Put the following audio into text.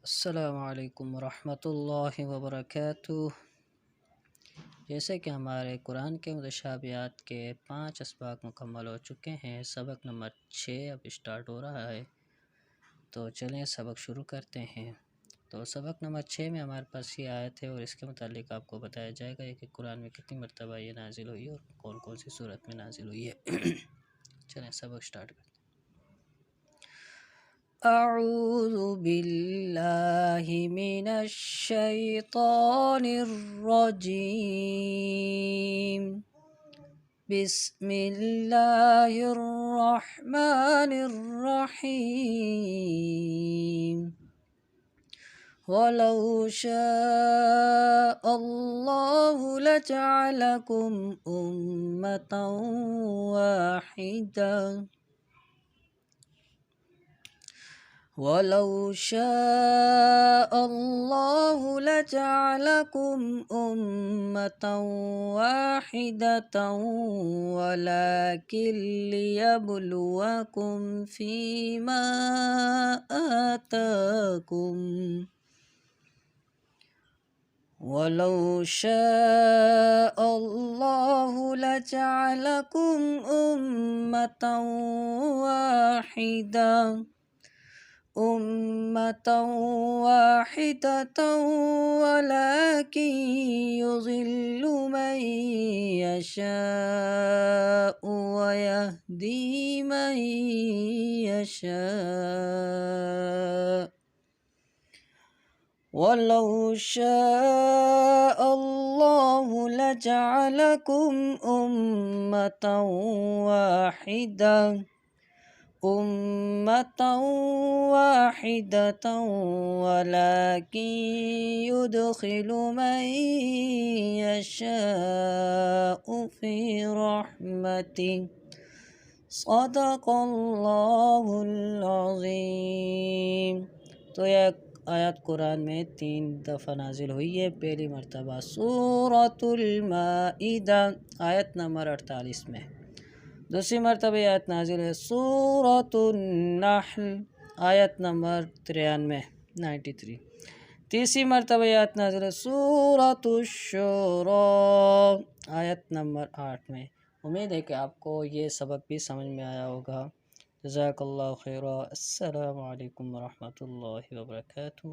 السلام علیکم ورحمۃ اللہ وبرکاتہ۔ جیسے کہ ہمارے قرآن کے متشابہات کے 5 اسباق مکمل ہو چکے ہیں، سبق نمبر 6 اب اسٹارٹ ہو رہا ہے، تو چلیں سبق شروع کرتے ہیں۔ تو سبق نمبر 6 میں ہمارے پاس یہ آیت ہے اور اس کے متعلق آپ کو بتایا جائے گا کہ قرآن میں کتنی مرتبہ یہ نازل ہوئی ہے اور کون کون سی صورت میں نازل ہوئی ہے۔ چلیں سبق اسٹارٹ کرتے ہیں۔ اعوذ باللہ من الشیطان الرجیم، بسم اللہ الرحمن الرحیم۔ وَلَوْ شَاءَ اللَّهُ لَجَعَلَكُمْ أُمَّةً وَاحِدَةً وَلَوْ شَاءَ اللَّهُ لَجَعَلَكُمْ أُمَّةً وَاحِدَةً وَلَكِنْ لِيَبْلُوَكُمْ فِيمَا آتَاكُمْ وَلَوْ شَاءَ اللَّهُ لَجَعَلَكُمْ أُمَّةً وَاحِدَةً وَلَكِنْ يُضِلُّ مَن يَشَاءُ وَيَهْدِي مَن يَشَاءُ وَلَوْ شَاءَ اللَّهُ لَجَعَلَكُمْ أُمَّةً واحدة وَلَكِنْ يُدْخِلُ مَن يَشَاءُ فِي رَحْمَتِهِ۔ صدق اللہ العظیم۔ تو یہ آیت قرآن میں 3 دفعہ نازل ہوئی ہے۔ پہلی مرتبہ سورۃ المائدہ آیت نمبر 48 میں، دوسری مرتبہ یہ آیت نازل ہے سورۃ النحل آیت نمبر 93، تیسری مرتبہ یہ آیت نازل ہے سورۃ الشورى آیت نمبر 8 میں۔ امید ہے کہ آپ کو یہ سبق بھی سمجھ میں آیا ہوگا۔ جزاک اللہ خیرا۔ السلام علیکم ورحمۃ اللہ وبرکاتہ۔